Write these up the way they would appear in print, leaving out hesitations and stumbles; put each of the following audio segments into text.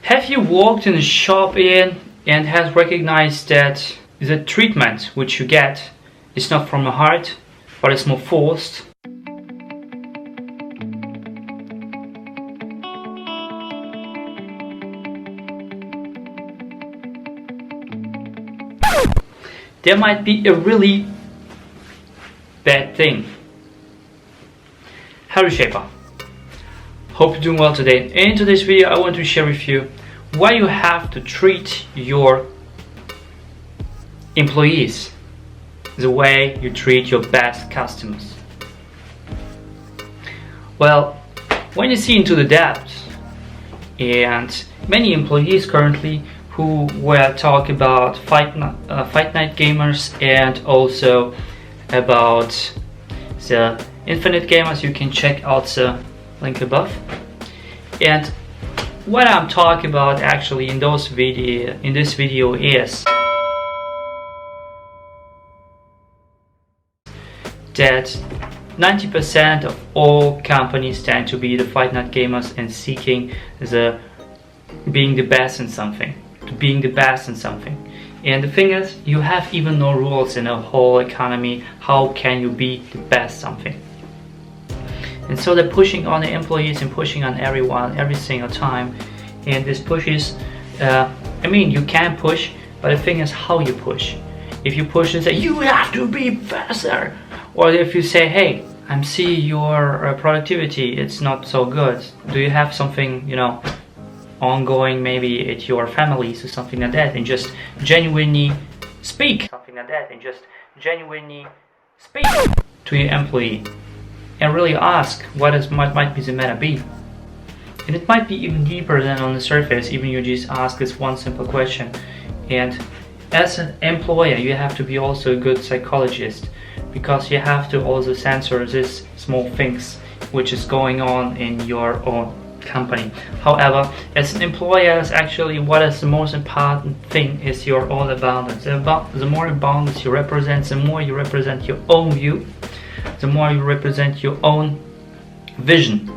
Have you walked in a shop and has recognized that the treatment which you get is not from the heart, but it's more forced? There might be a really bad thing. Hello Shaper. Hope you're doing well today. In today's video I want to share with you why you have to treat your employees the way you treat your best customers. Well, when you see into the depths, and many employees currently who were talk about Fight Night Gamers and also about the Infinite Gamers, you can check out the link above. And what I'm talking about actually in this video is that 90% of all companies tend to be the Fight Night Gamers and seeking being the best in something. And the thing is, you have even no rules in a whole economy. How can you be the best something? And so they're pushing on the employees and pushing on everyone every single time. And this pushes, you can push, but the thing is how you push. If you push and say, you have to be faster, or if you say, hey, I'm seeing your productivity, it's not so good. Do you have something, ongoing maybe at your families or something like that, and just genuinely speak to your employee and really ask what might be the matter be. And it might be even deeper than on the surface, even you just ask this one simple question. And as an employer you have to be also a good psychologist, because you have to also censor these small things which is going on in your own company. However, as an employer, actually what is the most important thing is your own abundance. The more abundance you represent, the more you represent your own view, the more you represent your own vision,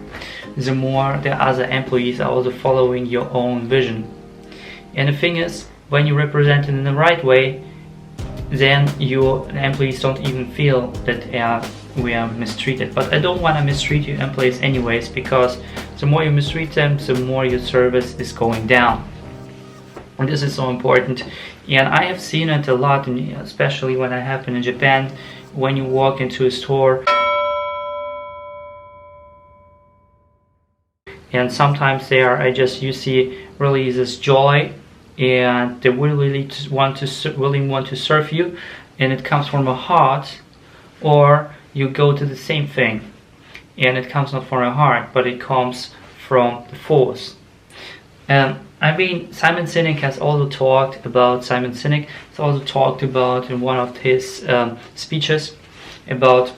the more the other employees are also following your own vision. And the thing is, when you represent it in the right way, then your employees don't even feel that we are mistreated. But I don't want to mistreat your employees anyways, because the more you mistreat them, the more your service is going down. And this is so important. And I have seen it a lot, especially when I have been in Japan. When you walk into a store, and sometimes you see really this joy, and they really want to serve you, and it comes from a heart. Or you go to the same thing and it comes not from a heart, but it comes from the force. Simon Sinek has also talked about in one of his speeches about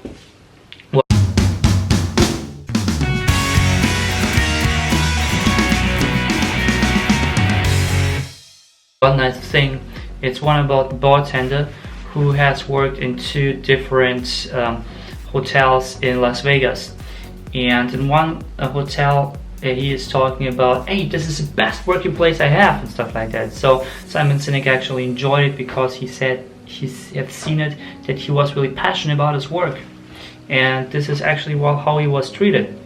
one nice thing. It's one about the bartender who has worked in 2 different hotels in Las Vegas. And in one hotel he is talking about, hey, this is the best working place I have, and stuff like that. So Simon Sinek actually enjoyed it because he said he had seen it, that he was really passionate about his work. And this is actually how he was treated,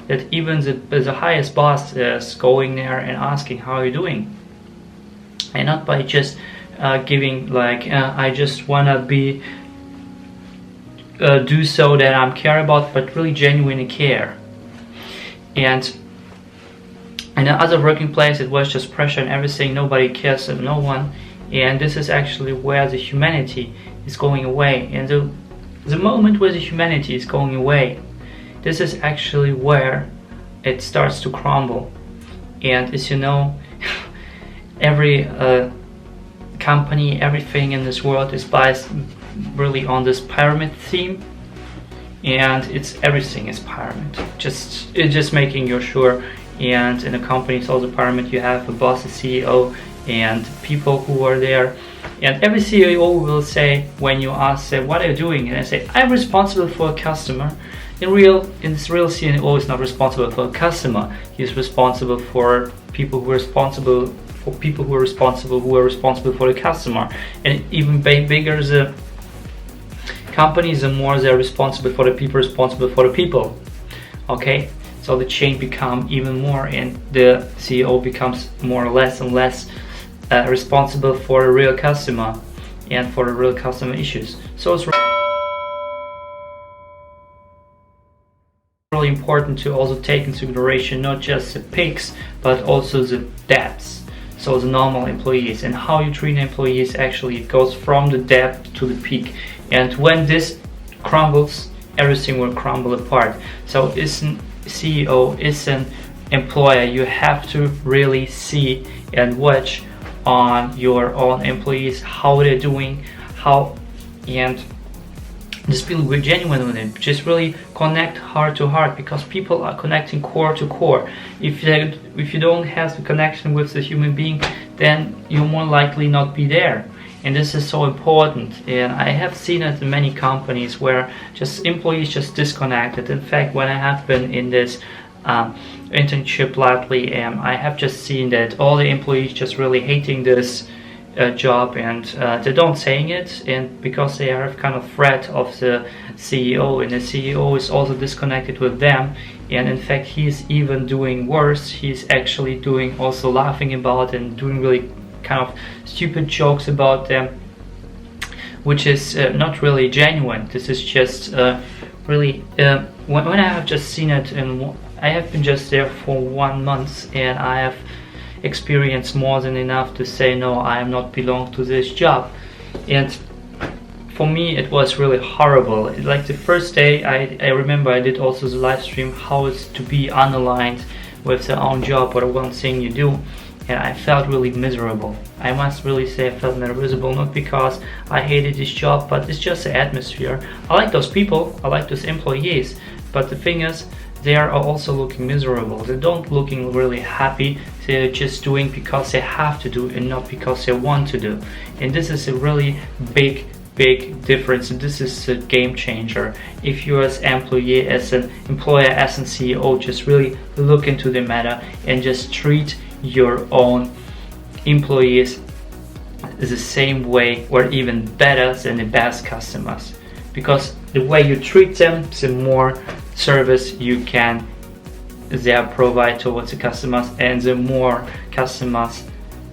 that even the highest boss is going there and asking how are you doing, and not by just giving I just wanna be do so that I'm care about, but really genuinely care. And in another working place it was just pressure and everything, nobody cares of no one. And this is actually where the humanity is going away. And the moment where the humanity is going away, this is actually where it starts to crumble. And as you know, every company, everything in this world is based really on this pyramid theme, and everything is pyramid. It's just making you sure. And in a company it's also pyramid. You have a boss, a CEO, and people who are there. And every CEO will say, when you ask, what are you doing? And I say, I'm responsible for a customer. In this real CEO is not responsible for a customer. He's responsible for people who are responsible for people who are responsible for the customer. And even bigger the companies, the more they're responsible for the people responsible for the people. Okay, so the chain become even more, and the CEO becomes more or less and less responsible for the real customer and for the real customer issues. So it's really important to also take into consideration not just the peaks but also the depths. So the normal employees, and how you treat employees, actually it goes from the depth to the peak, and when this crumbles, everything will crumble apart. So as a CEO, as an employer, you have to really see and watch on your own employees, how they're doing, and just be genuine with them. Just really connect heart to heart, because people are connecting core to core. If you don't have the connection with the human being, then you'll more likely not be there. And this is so important. And I have seen it in many companies where just employees just disconnected. In fact, when I have been in this internship lately, I have just seen that all the employees just really hating this job, and they don't saying it, and because they are kind of threat of the CEO, and the CEO is also disconnected with them, and in fact he's even doing worse. He's actually doing also laughing about and doing really kind of stupid jokes about them, which is not really genuine. This is just really when I have just seen it, and I have been just there for 1 month, and I have experienced more than enough to say no, I am not belong to this job. And for me it was really horrible. Like the first day, I remember I did also the live stream how it's to be unaligned with their own job or the one thing you do, and I felt really miserable. I must really say I felt miserable, not because I hated this job, but it's just the atmosphere. I like those people, I like those employees, but the thing is, they are also looking miserable. They don't looking really happy. They're just doing because they have to do and not because they want to do. And this is a really big difference, and this is a game changer. If you as an employee, as an employer, as a CEO, just really look into the matter and just treat your own employees the same way or even better than the best customers, because the way you treat them, the more service you can provide towards the customers, and the more customers,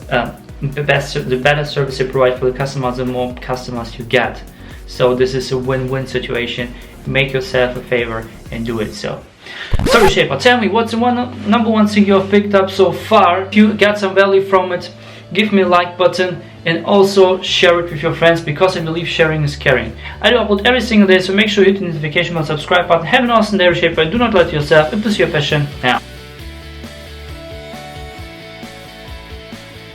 the better service you provide for the customers, the more customers you get. So this is a win-win situation. Make yourself a favor and do it. So Shaper, tell me, what's the number one thing you have picked up so far? If you got some value from it, give me a like button, and also share it with your friends, because I believe sharing is caring. I do upload every single day, so make sure you hit the notification bell, subscribe button. Have an awesome day, Shaper. Do not let yourself, if this is your passion, now.